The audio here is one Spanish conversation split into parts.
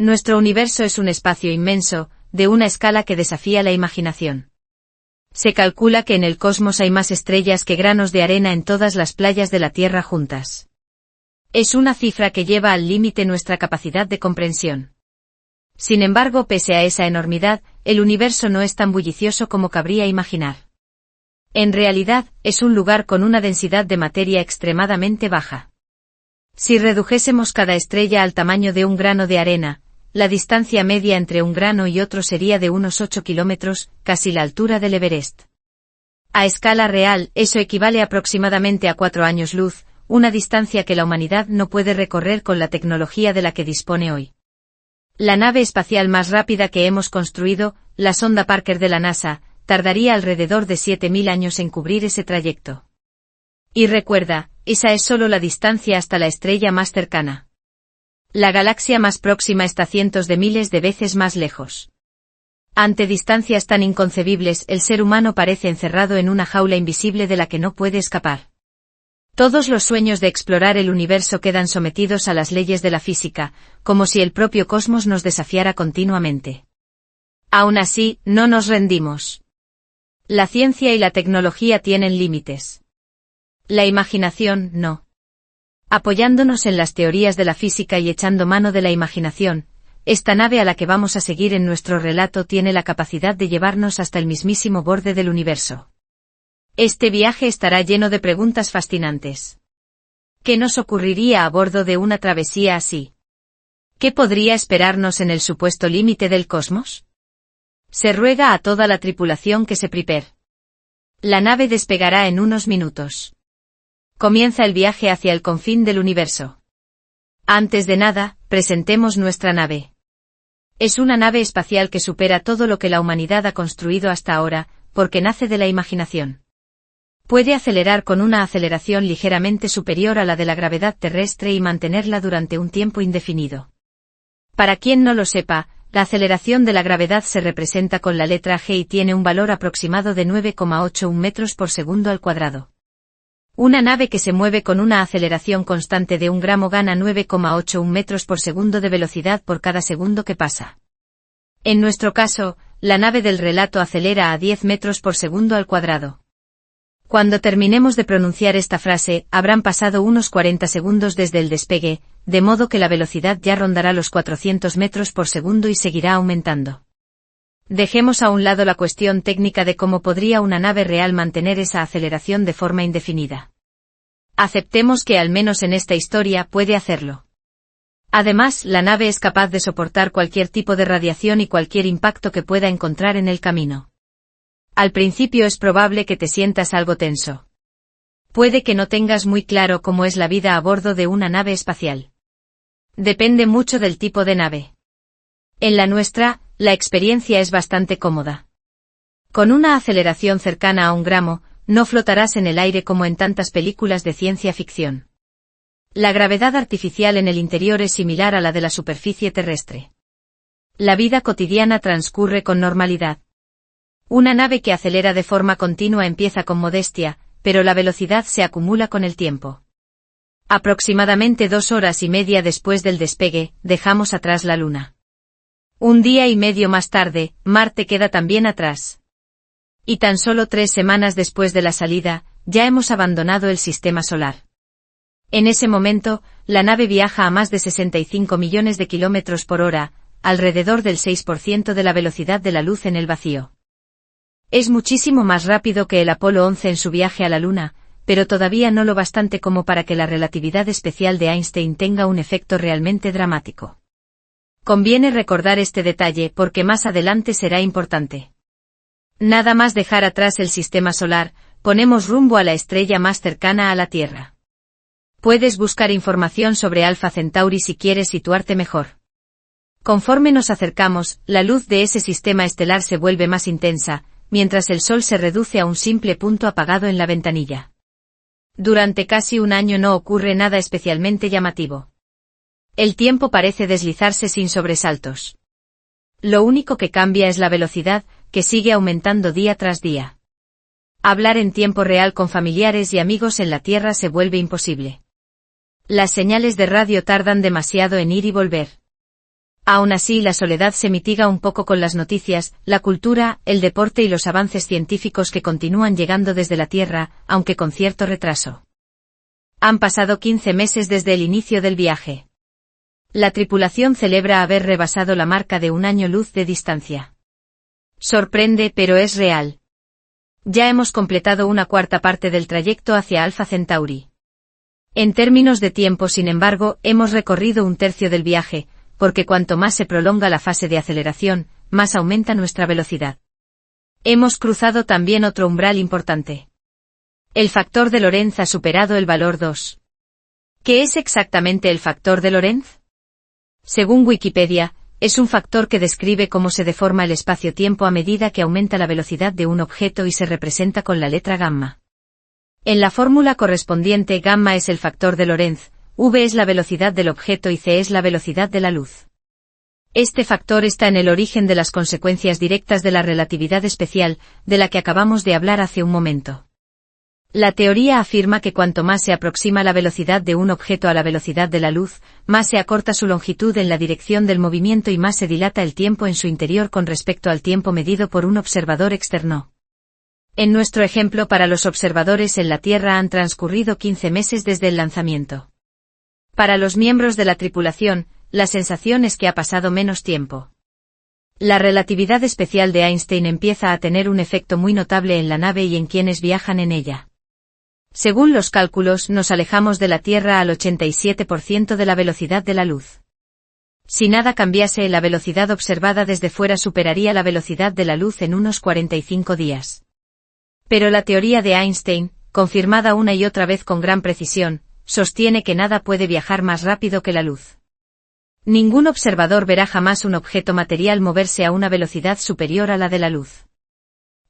Nuestro universo es un espacio inmenso, de una escala que desafía la imaginación. Se calcula que en el cosmos hay más estrellas que granos de arena en todas las playas de la Tierra juntas. Es una cifra que lleva al límite nuestra capacidad de comprensión. Sin embargo, pese a esa enormidad, el universo no es tan bullicioso como cabría imaginar. En realidad, es un lugar con una densidad de materia extremadamente baja. Si redujésemos cada estrella al tamaño de un grano de arena, la distancia media entre un grano y otro sería de unos 8 kilómetros, casi la altura del Everest. A escala real, eso equivale aproximadamente a 4 años luz, una distancia que la humanidad no puede recorrer con la tecnología de la que dispone hoy. La nave espacial más rápida que hemos construido, la sonda Parker de la NASA, tardaría alrededor de 7.000 años en cubrir ese trayecto. Y recuerda, esa es solo la distancia hasta la estrella más cercana. La galaxia más próxima está cientos de miles de veces más lejos. Ante distancias tan inconcebibles, el ser humano parece encerrado en una jaula invisible de la que no puede escapar. Todos los sueños de explorar el universo quedan sometidos a las leyes de la física, como si el propio cosmos nos desafiara continuamente. Aún así, no nos rendimos. La ciencia y la tecnología tienen límites. La imaginación, no. Apoyándonos en las teorías de la física y echando mano de la imaginación, esta nave a la que vamos a seguir en nuestro relato tiene la capacidad de llevarnos hasta el mismísimo borde del universo. Este viaje estará lleno de preguntas fascinantes. ¿Qué nos ocurriría a bordo de una travesía así? ¿Qué podría esperarnos en el supuesto límite del cosmos? Se ruega a toda la tripulación que se prepare. La nave despegará en unos minutos. Comienza el viaje hacia el confín del universo. Antes de nada, presentemos nuestra nave. Es una nave espacial que supera todo lo que la humanidad ha construido hasta ahora, porque nace de la imaginación. Puede acelerar con una aceleración ligeramente superior a la de la gravedad terrestre y mantenerla durante un tiempo indefinido. Para quien no lo sepa, la aceleración de la gravedad se representa con la letra g y tiene un valor aproximado de 9,81 metros por segundo al cuadrado. Una nave que se mueve con una aceleración constante de 1 gramo gana 9,81 metros por segundo de velocidad por cada segundo que pasa. En nuestro caso, la nave del relato acelera a 10 metros por segundo al cuadrado. Cuando terminemos de pronunciar esta frase, habrán pasado unos 40 segundos desde el despegue, de modo que la velocidad ya rondará los 400 metros por segundo y seguirá aumentando. Dejemos a un lado la cuestión técnica de cómo podría una nave real mantener esa aceleración de forma indefinida. Aceptemos que al menos en esta historia puede hacerlo. Además, la nave es capaz de soportar cualquier tipo de radiación y cualquier impacto que pueda encontrar en el camino. Al principio es probable que te sientas algo tenso. Puede que no tengas muy claro cómo es la vida a bordo de una nave espacial. Depende mucho del tipo de nave. En la nuestra, la experiencia es bastante cómoda. Con una aceleración cercana a 1 gramo, no flotarás en el aire como en tantas películas de ciencia ficción. La gravedad artificial en el interior es similar a la de la superficie terrestre. La vida cotidiana transcurre con normalidad. Una nave que acelera de forma continua empieza con modestia, pero la velocidad se acumula con el tiempo. Aproximadamente 2 horas y media después del despegue, dejamos atrás la Luna. 1 día y medio más tarde, Marte queda también atrás. Y tan solo 3 semanas después de la salida, ya hemos abandonado el sistema solar. En ese momento, la nave viaja a más de 65 millones de kilómetros por hora, alrededor del 6% de la velocidad de la luz en el vacío. Es muchísimo más rápido que el Apolo 11 en su viaje a la Luna, pero todavía no lo bastante como para que la relatividad especial de Einstein tenga un efecto realmente dramático. Conviene recordar este detalle porque más adelante será importante. Nada más dejar atrás el sistema solar, ponemos rumbo a la estrella más cercana a la Tierra. Puedes buscar información sobre Alpha Centauri si quieres situarte mejor. Conforme nos acercamos, la luz de ese sistema estelar se vuelve más intensa, mientras el Sol se reduce a un simple punto apagado en la ventanilla. Durante casi un año no ocurre nada especialmente llamativo. El tiempo parece deslizarse sin sobresaltos. Lo único que cambia es la velocidad, que sigue aumentando día tras día. Hablar en tiempo real con familiares y amigos en la Tierra se vuelve imposible. Las señales de radio tardan demasiado en ir y volver. Aún así, la soledad se mitiga un poco con las noticias, la cultura, el deporte y los avances científicos que continúan llegando desde la Tierra, aunque con cierto retraso. Han pasado 15 meses desde el inicio del viaje. La tripulación celebra haber rebasado la marca de un año luz de distancia. Sorprende, pero es real. Ya hemos completado una cuarta parte del trayecto hacia Alpha Centauri. En términos de tiempo, sin embargo, hemos recorrido un tercio del viaje, porque cuanto más se prolonga la fase de aceleración, más aumenta nuestra velocidad. Hemos cruzado también otro umbral importante. El factor de Lorentz ha superado el valor 2. ¿Qué es exactamente el factor de Lorentz? Según Wikipedia, es un factor que describe cómo se deforma el espacio-tiempo a medida que aumenta la velocidad de un objeto y se representa con la letra gamma. En la fórmula correspondiente, gamma es el factor de Lorentz, v es la velocidad del objeto y c es la velocidad de la luz. Este factor está en el origen de las consecuencias directas de la relatividad especial, de la que acabamos de hablar hace un momento. La teoría afirma que cuanto más se aproxima la velocidad de un objeto a la velocidad de la luz, más se acorta su longitud en la dirección del movimiento y más se dilata el tiempo en su interior con respecto al tiempo medido por un observador externo. En nuestro ejemplo, para los observadores en la Tierra han transcurrido 15 meses desde el lanzamiento. Para los miembros de la tripulación, la sensación es que ha pasado menos tiempo. La relatividad especial de Einstein empieza a tener un efecto muy notable en la nave y en quienes viajan en ella. Según los cálculos, nos alejamos de la Tierra al 87% de la velocidad de la luz. Si nada cambiase, la velocidad observada desde fuera superaría la velocidad de la luz en unos 45 días. Pero la teoría de Einstein, confirmada una y otra vez con gran precisión, sostiene que nada puede viajar más rápido que la luz. Ningún observador verá jamás un objeto material moverse a una velocidad superior a la de la luz.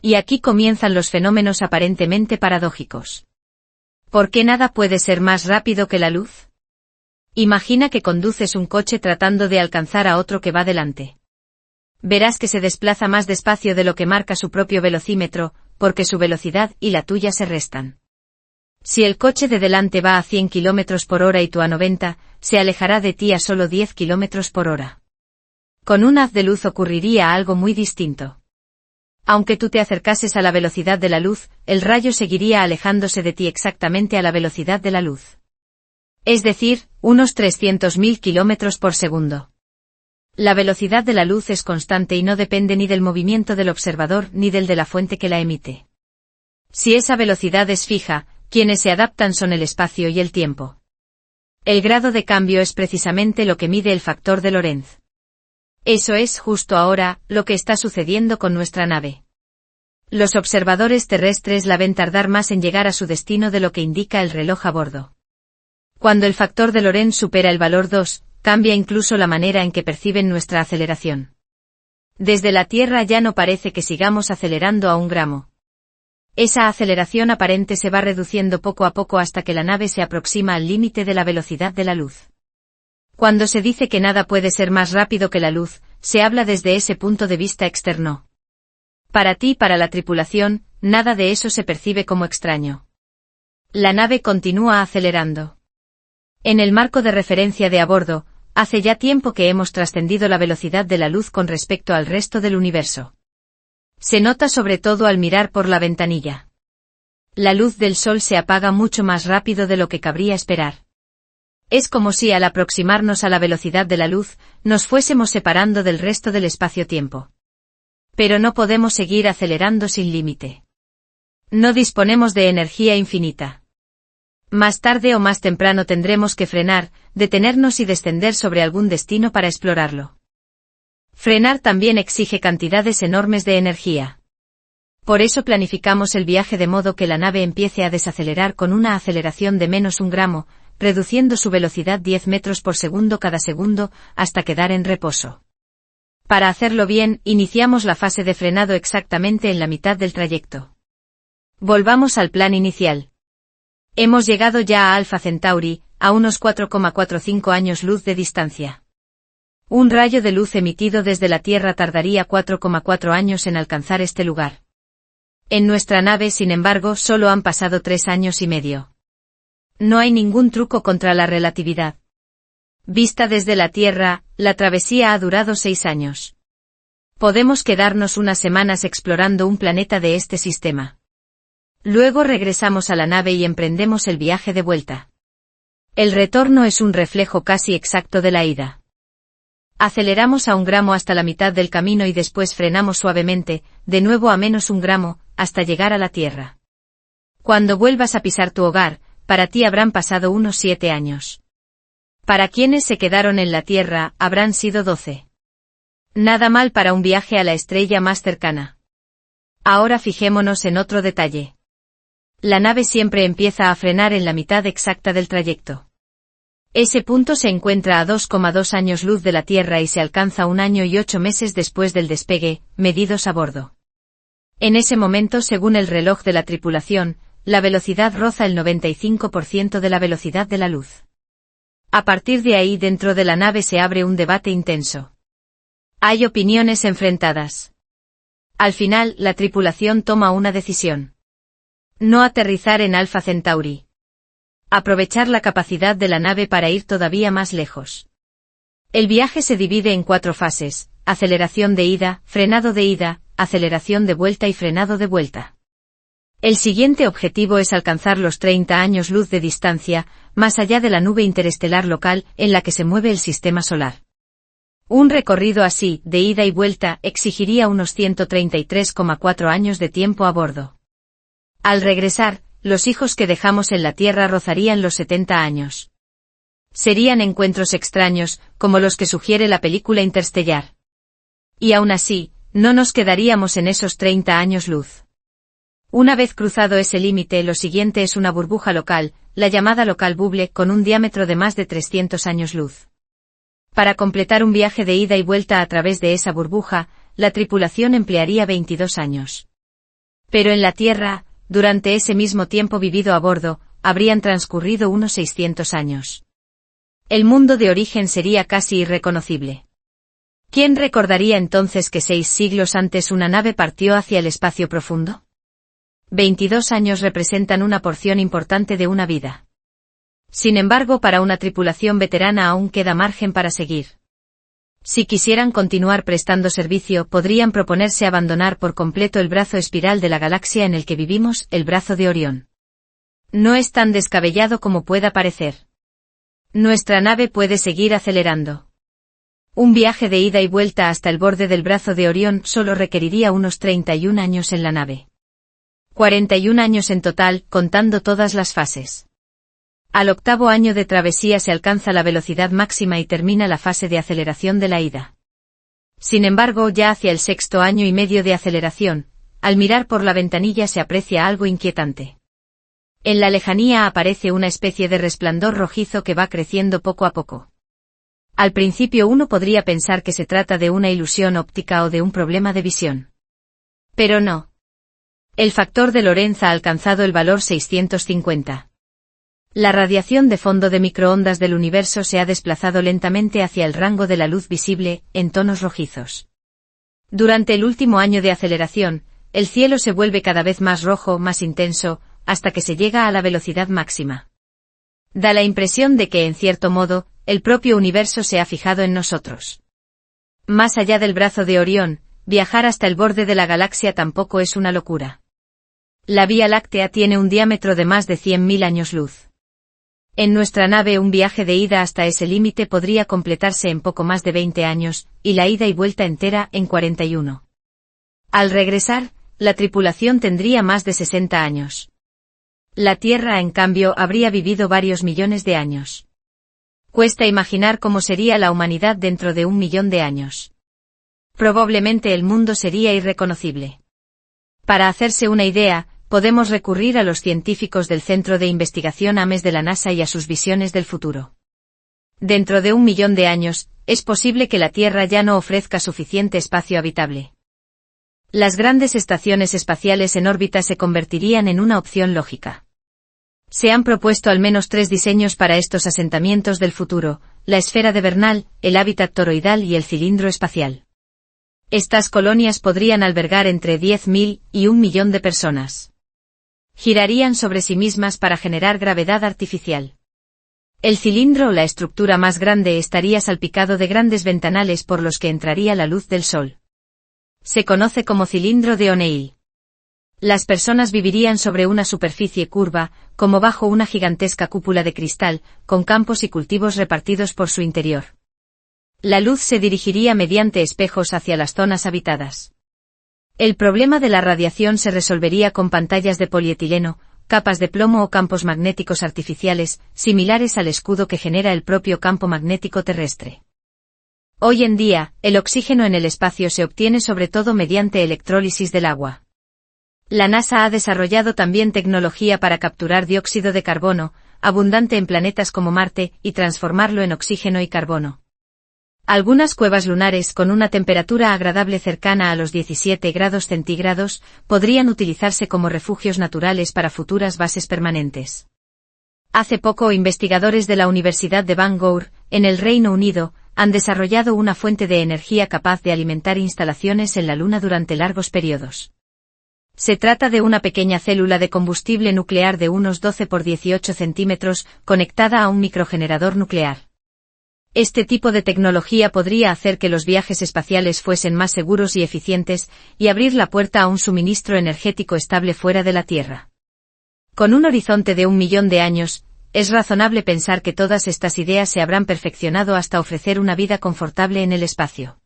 Y aquí comienzan los fenómenos aparentemente paradójicos. ¿Por qué nada puede ser más rápido que la luz? Imagina que conduces un coche tratando de alcanzar a otro que va delante. Verás que se desplaza más despacio de lo que marca su propio velocímetro, porque su velocidad y la tuya se restan. Si el coche de delante va a 100 km por hora y tú a 90, se alejará de ti a solo 10 km por hora. Con un haz de luz ocurriría algo muy distinto. Aunque tú te acercases a la velocidad de la luz, el rayo seguiría alejándose de ti exactamente a la velocidad de la luz. Es decir, unos 300.000 km por segundo. La velocidad de la luz es constante y no depende ni del movimiento del observador ni del de la fuente que la emite. Si esa velocidad es fija, quienes se adaptan son el espacio y el tiempo. El grado de cambio es precisamente lo que mide el factor de Lorentz. Eso es, justo ahora, lo que está sucediendo con nuestra nave. Los observadores terrestres la ven tardar más en llegar a su destino de lo que indica el reloj a bordo. Cuando el factor de Lorentz supera el valor 2, cambia incluso la manera en que perciben nuestra aceleración. Desde la Tierra ya no parece que sigamos acelerando a 1 gramo. Esa aceleración aparente se va reduciendo poco a poco hasta que la nave se aproxima al límite de la velocidad de la luz. Cuando se dice que nada puede ser más rápido que la luz, se habla desde ese punto de vista externo. Para ti y para la tripulación, nada de eso se percibe como extraño. La nave continúa acelerando. En el marco de referencia de a bordo, hace ya tiempo que hemos trascendido la velocidad de la luz con respecto al resto del universo. Se nota sobre todo al mirar por la ventanilla. La luz del sol se apaga mucho más rápido de lo que cabría esperar. Es como si al aproximarnos a la velocidad de la luz, nos fuésemos separando del resto del espacio-tiempo. Pero no podemos seguir acelerando sin límite. No disponemos de energía infinita. Más tarde o más temprano tendremos que frenar, detenernos y descender sobre algún destino para explorarlo. Frenar también exige cantidades enormes de energía. Por eso planificamos el viaje de modo que la nave empiece a desacelerar con una aceleración de menos 1 gramo, reduciendo su velocidad 10 metros por segundo cada segundo, hasta quedar en reposo. Para hacerlo bien, iniciamos la fase de frenado exactamente en la mitad del trayecto. Volvamos al plan inicial. Hemos llegado ya a Alpha Centauri, a unos 4,45 años luz de distancia. Un rayo de luz emitido desde la Tierra tardaría 4,4 años en alcanzar este lugar. En nuestra nave, sin embargo, solo han pasado 3 años y medio. No hay ningún truco contra la relatividad. Vista desde la Tierra, la travesía ha durado 6 años. Podemos quedarnos unas semanas explorando un planeta de este sistema. Luego regresamos a la nave y emprendemos el viaje de vuelta. El retorno es un reflejo casi exacto de la ida. Aceleramos a 1 gramo hasta la mitad del camino y después frenamos suavemente, de nuevo a -1 gramo, hasta llegar a la Tierra. Cuando vuelvas a pisar tu hogar, para ti habrán pasado unos 7 años. Para quienes se quedaron en la Tierra, habrán sido 12. Nada mal para un viaje a la estrella más cercana. Ahora fijémonos en otro detalle. La nave siempre empieza a frenar en la mitad exacta del trayecto. Ese punto se encuentra a 2,2 años luz de la Tierra y se alcanza 1 año y 8 meses después del despegue, medidos a bordo. En ese momento, según el reloj de la tripulación, la velocidad roza el 95% de la velocidad de la luz. A partir de ahí, dentro de la nave se abre un debate intenso. Hay opiniones enfrentadas. Al final, la tripulación toma una decisión. No aterrizar en Alpha Centauri. Aprovechar la capacidad de la nave para ir todavía más lejos. El viaje se divide en 4 fases: aceleración de ida, frenado de ida, aceleración de vuelta y frenado de vuelta. El siguiente objetivo es alcanzar los 30 años luz de distancia, más allá de la nube interestelar local en la que se mueve el sistema solar. Un recorrido así, de ida y vuelta, exigiría unos 133,4 años de tiempo a bordo. Al regresar, los hijos que dejamos en la Tierra rozarían los 70 años. Serían encuentros extraños, como los que sugiere la película Interstellar. Y aún así, no nos quedaríamos en esos 30 años luz. Una vez cruzado ese límite, lo siguiente es una burbuja local, la llamada local bubble, con un diámetro de más de 300 años luz. Para completar un viaje de ida y vuelta a través de esa burbuja, la tripulación emplearía 22 años. Pero en la Tierra, durante ese mismo tiempo vivido a bordo, habrían transcurrido unos 600 años. El mundo de origen sería casi irreconocible. ¿Quién recordaría entonces que 6 siglos antes una nave partió hacia el espacio profundo? 22 años representan una porción importante de una vida. Sin embargo, para una tripulación veterana aún queda margen para seguir. Si quisieran continuar prestando servicio, podrían proponerse abandonar por completo el brazo espiral de la galaxia en el que vivimos, el brazo de Orión. No es tan descabellado como pueda parecer. Nuestra nave puede seguir acelerando. Un viaje de ida y vuelta hasta el borde del brazo de Orión solo requeriría unos 31 años en la nave. 41 años en total, contando todas las fases. Al 8º año de travesía se alcanza la velocidad máxima y termina la fase de aceleración de la ida. Sin embargo, ya hacia el 6º año y medio de aceleración, al mirar por la ventanilla se aprecia algo inquietante. En la lejanía aparece una especie de resplandor rojizo que va creciendo poco a poco. Al principio uno podría pensar que se trata de una ilusión óptica o de un problema de visión. Pero no. El factor de Lorentz ha alcanzado el valor 650. La radiación de fondo de microondas del universo se ha desplazado lentamente hacia el rango de la luz visible, en tonos rojizos. Durante el último año de aceleración, el cielo se vuelve cada vez más rojo, más intenso, hasta que se llega a la velocidad máxima. Da la impresión de que, en cierto modo, el propio universo se ha fijado en nosotros. Más allá del brazo de Orión, viajar hasta el borde de la galaxia tampoco es una locura. La Vía Láctea tiene un diámetro de más de 100.000 años luz. En nuestra nave un viaje de ida hasta ese límite podría completarse en poco más de 20 años, y la ida y vuelta entera en 41. Al regresar, la tripulación tendría más de 60 años. La Tierra, en cambio, habría vivido varios millones de años. Cuesta imaginar cómo sería la humanidad dentro de 1 millón de años. Probablemente el mundo sería irreconocible. Para hacerse una idea, podemos recurrir a los científicos del Centro de Investigación Ames de la NASA y a sus visiones del futuro. Dentro de 1 millón de años, es posible que la Tierra ya no ofrezca suficiente espacio habitable. Las grandes estaciones espaciales en órbita se convertirían en una opción lógica. Se han propuesto al menos 3 diseños para estos asentamientos del futuro: la esfera de Bernal, el hábitat toroidal y el cilindro espacial. Estas colonias podrían albergar entre 10.000 y 1 millón de personas. Girarían sobre sí mismas para generar gravedad artificial. El cilindro o la estructura más grande estaría salpicado de grandes ventanales por los que entraría la luz del sol. Se conoce como cilindro de O'Neill. Las personas vivirían sobre una superficie curva, como bajo una gigantesca cúpula de cristal, con campos y cultivos repartidos por su interior. La luz se dirigiría mediante espejos hacia las zonas habitadas. El problema de la radiación se resolvería con pantallas de polietileno, capas de plomo o campos magnéticos artificiales, similares al escudo que genera el propio campo magnético terrestre. Hoy en día, el oxígeno en el espacio se obtiene sobre todo mediante electrólisis del agua. La NASA ha desarrollado también tecnología para capturar dióxido de carbono, abundante en planetas como Marte, y transformarlo en oxígeno y carbono. Algunas cuevas lunares con una temperatura agradable cercana a los 17 grados centígrados podrían utilizarse como refugios naturales para futuras bases permanentes. Hace poco, investigadores de la Universidad de Bangor, en el Reino Unido, han desarrollado una fuente de energía capaz de alimentar instalaciones en la Luna durante largos periodos. Se trata de una pequeña célula de combustible nuclear de unos 12 por 18 centímetros, conectada a un microgenerador nuclear. Este tipo de tecnología podría hacer que los viajes espaciales fuesen más seguros y eficientes, y abrir la puerta a un suministro energético estable fuera de la Tierra. Con un horizonte de 1 millón de años, es razonable pensar que todas estas ideas se habrán perfeccionado hasta ofrecer una vida confortable en el espacio.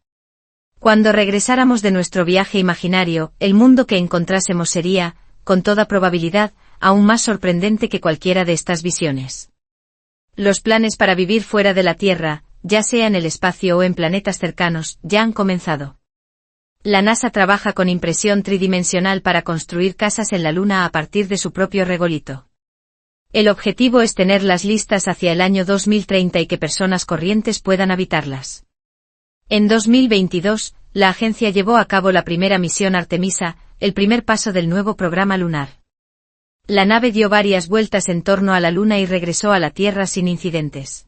Cuando regresáramos de nuestro viaje imaginario, el mundo que encontrásemos sería, con toda probabilidad, aún más sorprendente que cualquiera de estas visiones. Los planes para vivir fuera de la Tierra, ya sea en el espacio o en planetas cercanos, ya han comenzado. La NASA trabaja con impresión tridimensional para construir casas en la Luna a partir de su propio regolito. El objetivo es tenerlas listas hacia el año 2030 y que personas corrientes puedan habitarlas. En 2022, la agencia llevó a cabo la primera misión Artemisa, el primer paso del nuevo programa lunar. La nave dio varias vueltas en torno a la Luna y regresó a la Tierra sin incidentes.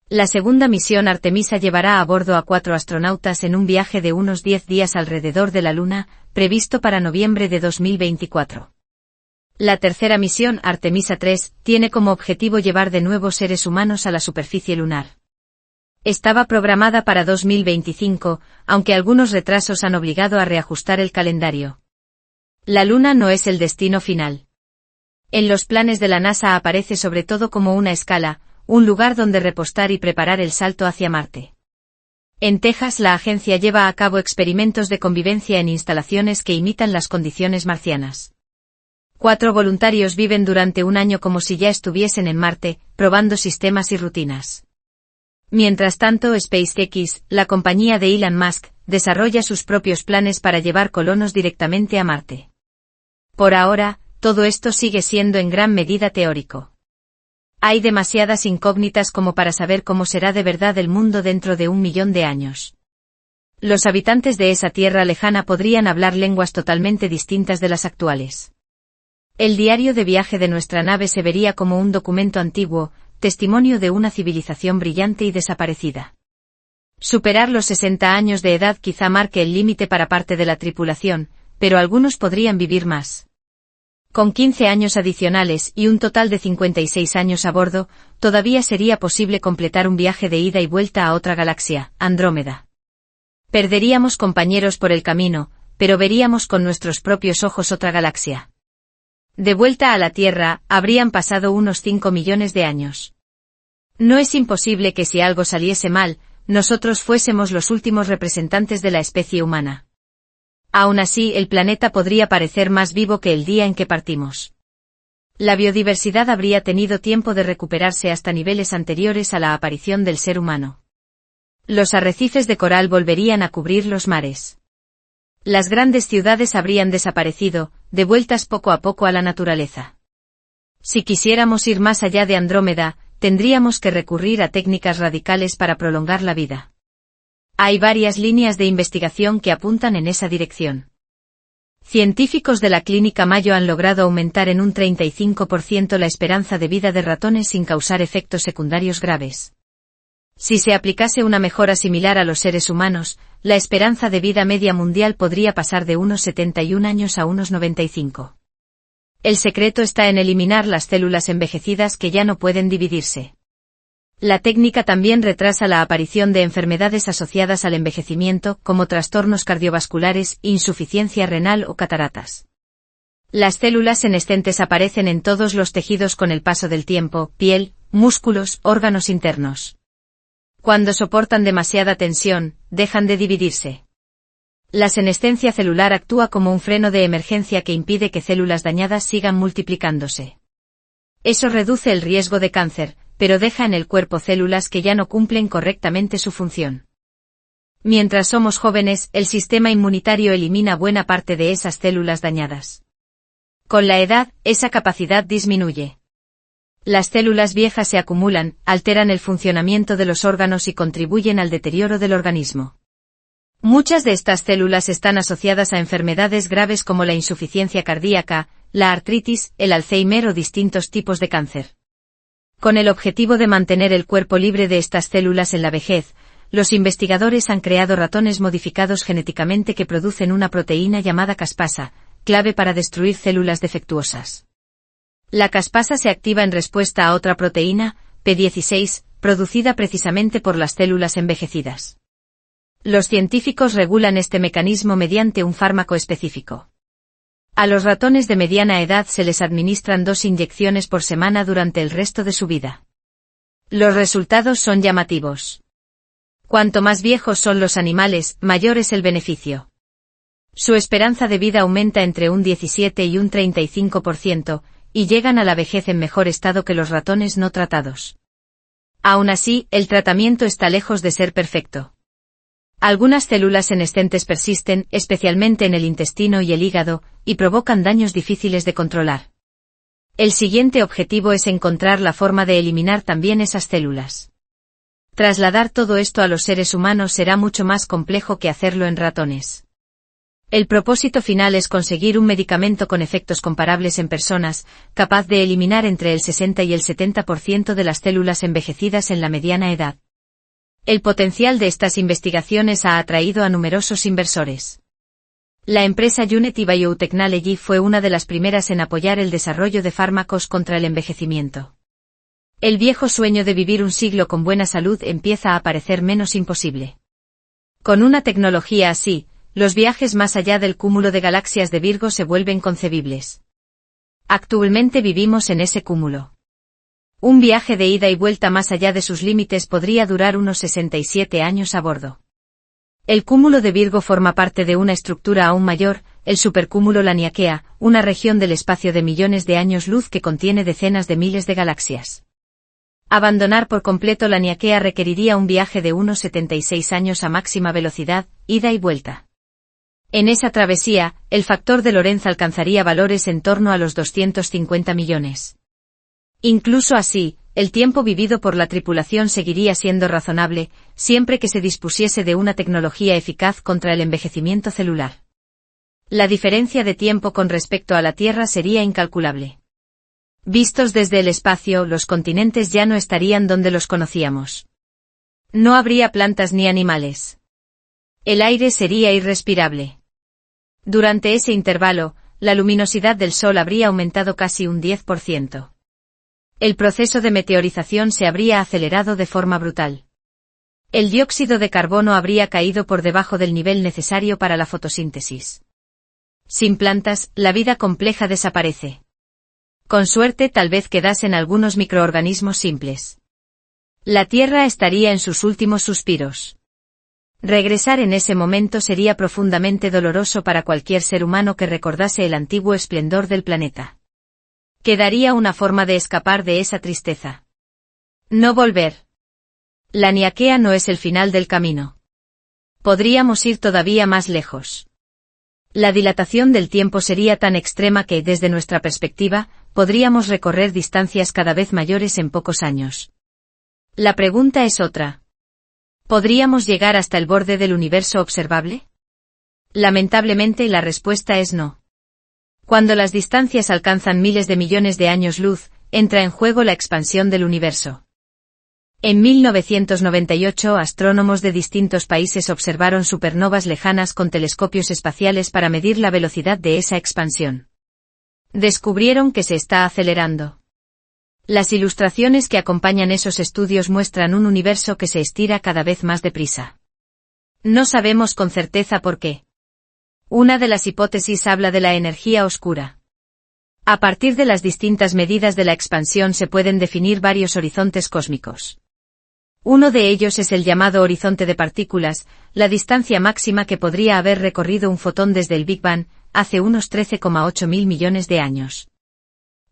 La segunda misión Artemisa llevará a bordo a 4 astronautas en un viaje de unos 10 días alrededor de la Luna, previsto para noviembre de 2024. La tercera misión Artemisa 3 tiene como objetivo llevar de nuevo seres humanos a la superficie lunar. Estaba programada para 2025, aunque algunos retrasos han obligado a reajustar el calendario. La Luna no es el destino final. En los planes de la NASA aparece sobre todo como una escala, un lugar donde repostar y preparar el salto hacia Marte. En Texas, la agencia lleva a cabo experimentos de convivencia en instalaciones que imitan las condiciones marcianas. 4 voluntarios viven durante un año como si ya estuviesen en Marte, probando sistemas y rutinas. Mientras tanto, SpaceX, la compañía de Elon Musk, desarrolla sus propios planes para llevar colonos directamente a Marte. Por ahora, todo esto sigue siendo en gran medida teórico. Hay demasiadas incógnitas como para saber cómo será de verdad el mundo dentro de 1 millón de años. Los habitantes de esa tierra lejana podrían hablar lenguas totalmente distintas de las actuales. El diario de viaje de nuestra nave se vería como un documento antiguo, testimonio de una civilización brillante y desaparecida. Superar los 60 años de edad quizá marque el límite para parte de la tripulación, pero algunos podrían vivir más. Con 15 años adicionales y un total de 56 años a bordo, todavía sería posible completar un viaje de ida y vuelta a otra galaxia, Andrómeda. Perderíamos compañeros por el camino, pero veríamos con nuestros propios ojos otra galaxia. De vuelta a la Tierra, habrían pasado unos 5 millones de años. No es imposible que si algo saliese mal, nosotros fuésemos los últimos representantes de la especie humana. Aún así, el planeta podría parecer más vivo que el día en que partimos. La biodiversidad habría tenido tiempo de recuperarse hasta niveles anteriores a la aparición del ser humano. Los arrecifes de coral volverían a cubrir los mares. Las grandes ciudades habrían desaparecido, devueltas poco a poco a la naturaleza. Si quisiéramos ir más allá de Andrómeda, tendríamos que recurrir a técnicas radicales para prolongar la vida. Hay varias líneas de investigación que apuntan en esa dirección. Científicos de la Clínica Mayo han logrado aumentar en un 35% la esperanza de vida de ratones sin causar efectos secundarios graves. Si se aplicase una mejora similar a los seres humanos, la esperanza de vida media mundial podría pasar de unos 71 años a unos 95. El secreto está en eliminar las células envejecidas que ya no pueden dividirse. La técnica también retrasa la aparición de enfermedades asociadas al envejecimiento, como trastornos cardiovasculares, insuficiencia renal o cataratas. Las células senescentes aparecen en todos los tejidos con el paso del tiempo: piel, músculos, órganos internos. Cuando soportan demasiada tensión, dejan de dividirse. La senescencia celular actúa como un freno de emergencia que impide que células dañadas sigan multiplicándose. Eso reduce el riesgo de cáncer, pero deja en el cuerpo células que ya no cumplen correctamente su función. Mientras somos jóvenes, el sistema inmunitario elimina buena parte de esas células dañadas. Con la edad, esa capacidad disminuye. Las células viejas se acumulan, alteran el funcionamiento de los órganos y contribuyen al deterioro del organismo. Muchas de estas células están asociadas a enfermedades graves como la insuficiencia cardíaca, la artritis, el Alzheimer o distintos tipos de cáncer. Con el objetivo de mantener el cuerpo libre de estas células en la vejez, los investigadores han creado ratones modificados genéticamente que producen una proteína llamada caspasa, clave para destruir células defectuosas. La caspasa se activa en respuesta a otra proteína, P16, producida precisamente por las células envejecidas. Los científicos regulan este mecanismo mediante un fármaco específico. A los ratones de mediana edad se les administran 2 inyecciones por semana durante el resto de su vida. Los resultados son llamativos. Cuanto más viejos son los animales, mayor es el beneficio. Su esperanza de vida aumenta entre un 17 y un 35%, y llegan a la vejez en mejor estado que los ratones no tratados. Aún así, el tratamiento está lejos de ser perfecto. Algunas células senescentes persisten, especialmente en el intestino y el hígado, y provocan daños difíciles de controlar. El siguiente objetivo es encontrar la forma de eliminar también esas células. Trasladar todo esto a los seres humanos será mucho más complejo que hacerlo en ratones. El propósito final es conseguir un medicamento con efectos comparables en personas, capaz de eliminar entre el 60 y el 70% de las células envejecidas en la mediana edad. El potencial de estas investigaciones ha atraído a numerosos inversores. La empresa Unity Biotechnology fue una de las primeras en apoyar el desarrollo de fármacos contra el envejecimiento. El viejo sueño de vivir un siglo con buena salud empieza a parecer menos imposible. Con una tecnología así, los viajes más allá del cúmulo de galaxias de Virgo se vuelven concebibles. Actualmente vivimos en ese cúmulo. Un viaje de ida y vuelta más allá de sus límites podría durar unos 67 años a bordo. El cúmulo de Virgo forma parte de una estructura aún mayor, el supercúmulo Laniakea, una región del espacio de millones de años luz que contiene decenas de miles de galaxias. Abandonar por completo Laniakea requeriría un viaje de unos 76 años a máxima velocidad, ida y vuelta. En esa travesía, el factor de Lorentz alcanzaría valores en torno a los 250 millones. Incluso así, el tiempo vivido por la tripulación seguiría siendo razonable, siempre que se dispusiese de una tecnología eficaz contra el envejecimiento celular. La diferencia de tiempo con respecto a la Tierra sería incalculable. Vistos desde el espacio, los continentes ya no estarían donde los conocíamos. No habría plantas ni animales. El aire sería irrespirable. Durante ese intervalo, la luminosidad del Sol habría aumentado casi un 10%. El proceso de meteorización se habría acelerado de forma brutal. El dióxido de carbono habría caído por debajo del nivel necesario para la fotosíntesis. Sin plantas, la vida compleja desaparece. Con suerte tal vez quedasen algunos microorganismos simples. La Tierra estaría en sus últimos suspiros. Regresar en ese momento sería profundamente doloroso para cualquier ser humano que recordase el antiguo esplendor del planeta. Quedaría una forma de escapar de esa tristeza. No volver. Laniakea no es el final del camino. Podríamos ir todavía más lejos. La dilatación del tiempo sería tan extrema que, desde nuestra perspectiva, podríamos recorrer distancias cada vez mayores en pocos años. La pregunta es otra. ¿Podríamos llegar hasta el borde del universo observable? Lamentablemente la respuesta es no. Cuando las distancias alcanzan miles de millones de años luz, entra en juego la expansión del universo. En 1998, astrónomos de distintos países observaron supernovas lejanas con telescopios espaciales para medir la velocidad de esa expansión. Descubrieron que se está acelerando. Las ilustraciones que acompañan esos estudios muestran un universo que se estira cada vez más deprisa. No sabemos con certeza por qué. Una de las hipótesis habla de la energía oscura. A partir de las distintas medidas de la expansión se pueden definir varios horizontes cósmicos. Uno de ellos es el llamado horizonte de partículas, la distancia máxima que podría haber recorrido un fotón desde el Big Bang, hace unos 13,8 mil millones de años.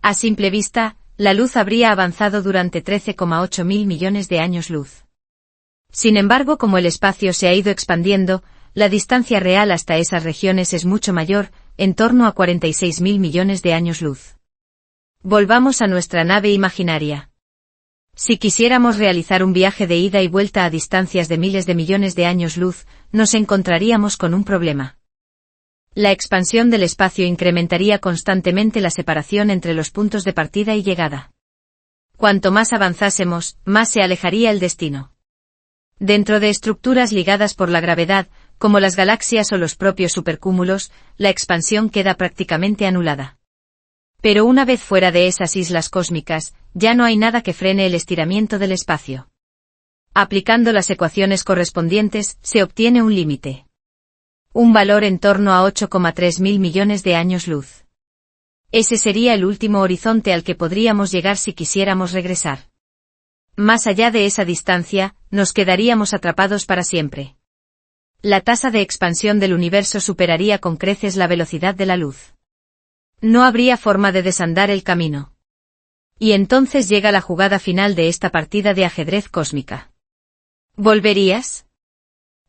A simple vista, la luz habría avanzado durante 13,8 mil millones de años luz. Sin embargo, como el espacio se ha ido expandiendo, la distancia real hasta esas regiones es mucho mayor, en torno a 46 mil millones de años luz. Volvamos a nuestra nave imaginaria. Si quisiéramos realizar un viaje de ida y vuelta a distancias de miles de millones de años luz, nos encontraríamos con un problema. La expansión del espacio incrementaría constantemente la separación entre los puntos de partida y llegada. Cuanto más avanzásemos, más se alejaría el destino. Dentro de estructuras ligadas por la gravedad, como las galaxias o los propios supercúmulos, la expansión queda prácticamente anulada. Pero una vez fuera de esas islas cósmicas, ya no hay nada que frene el estiramiento del espacio. Aplicando las ecuaciones correspondientes, se obtiene un límite. Un valor en torno a 8,3 mil millones de años luz. Ese sería el último horizonte al que podríamos llegar si quisiéramos regresar. Más allá de esa distancia, nos quedaríamos atrapados para siempre. La tasa de expansión del universo superaría con creces la velocidad de la luz. No habría forma de desandar el camino. Y entonces llega la jugada final de esta partida de ajedrez cósmica. ¿Volverías?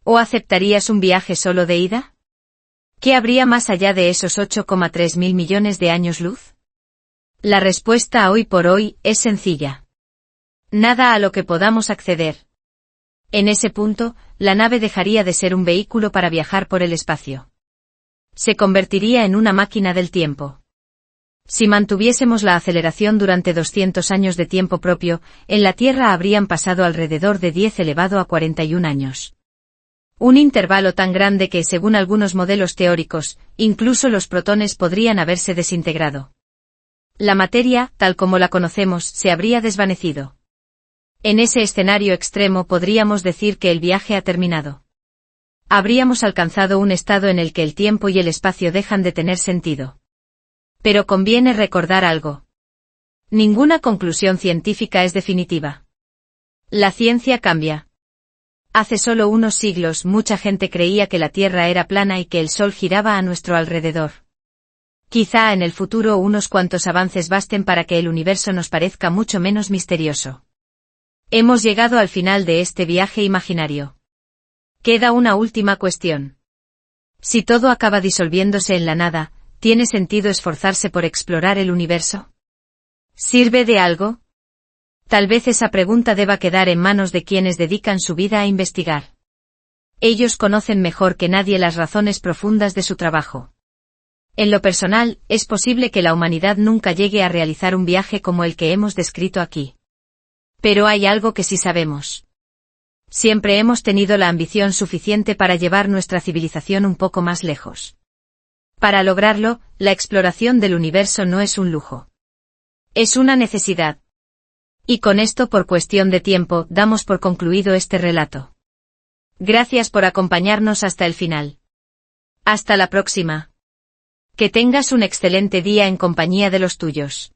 ¿O aceptarías un viaje solo de ida? ¿Qué habría más allá de esos 8,3 mil millones de años luz? La respuesta hoy por hoy es sencilla. Nada a lo que podamos acceder. En ese punto, la nave dejaría de ser un vehículo para viajar por el espacio. Se convertiría en una máquina del tiempo. Si mantuviésemos la aceleración durante 200 años de tiempo propio, en la Tierra habrían pasado alrededor de 10 elevado a 41 años. Un intervalo tan grande que, según algunos modelos teóricos, incluso los protones podrían haberse desintegrado. La materia, tal como la conocemos, se habría desvanecido. En ese escenario extremo podríamos decir que el viaje ha terminado. Habríamos alcanzado un estado en el que el tiempo y el espacio dejan de tener sentido. Pero conviene recordar algo. Ninguna conclusión científica es definitiva. La ciencia cambia. Hace solo unos siglos mucha gente creía que la Tierra era plana y que el Sol giraba a nuestro alrededor. Quizá en el futuro unos cuantos avances basten para que el universo nos parezca mucho menos misterioso. Hemos llegado al final de este viaje imaginario. Queda una última cuestión. Si todo acaba disolviéndose en la nada, ¿tiene sentido esforzarse por explorar el universo? ¿Sirve de algo? Tal vez esa pregunta deba quedar en manos de quienes dedican su vida a investigar. Ellos conocen mejor que nadie las razones profundas de su trabajo. En lo personal, es posible que la humanidad nunca llegue a realizar un viaje como el que hemos descrito aquí. Pero hay algo que sí sabemos. Siempre hemos tenido la ambición suficiente para llevar nuestra civilización un poco más lejos. Para lograrlo, la exploración del universo no es un lujo. Es una necesidad. Y con esto, por cuestión de tiempo, damos por concluido este relato. Gracias por acompañarnos hasta el final. Hasta la próxima. Que tengas un excelente día en compañía de los tuyos.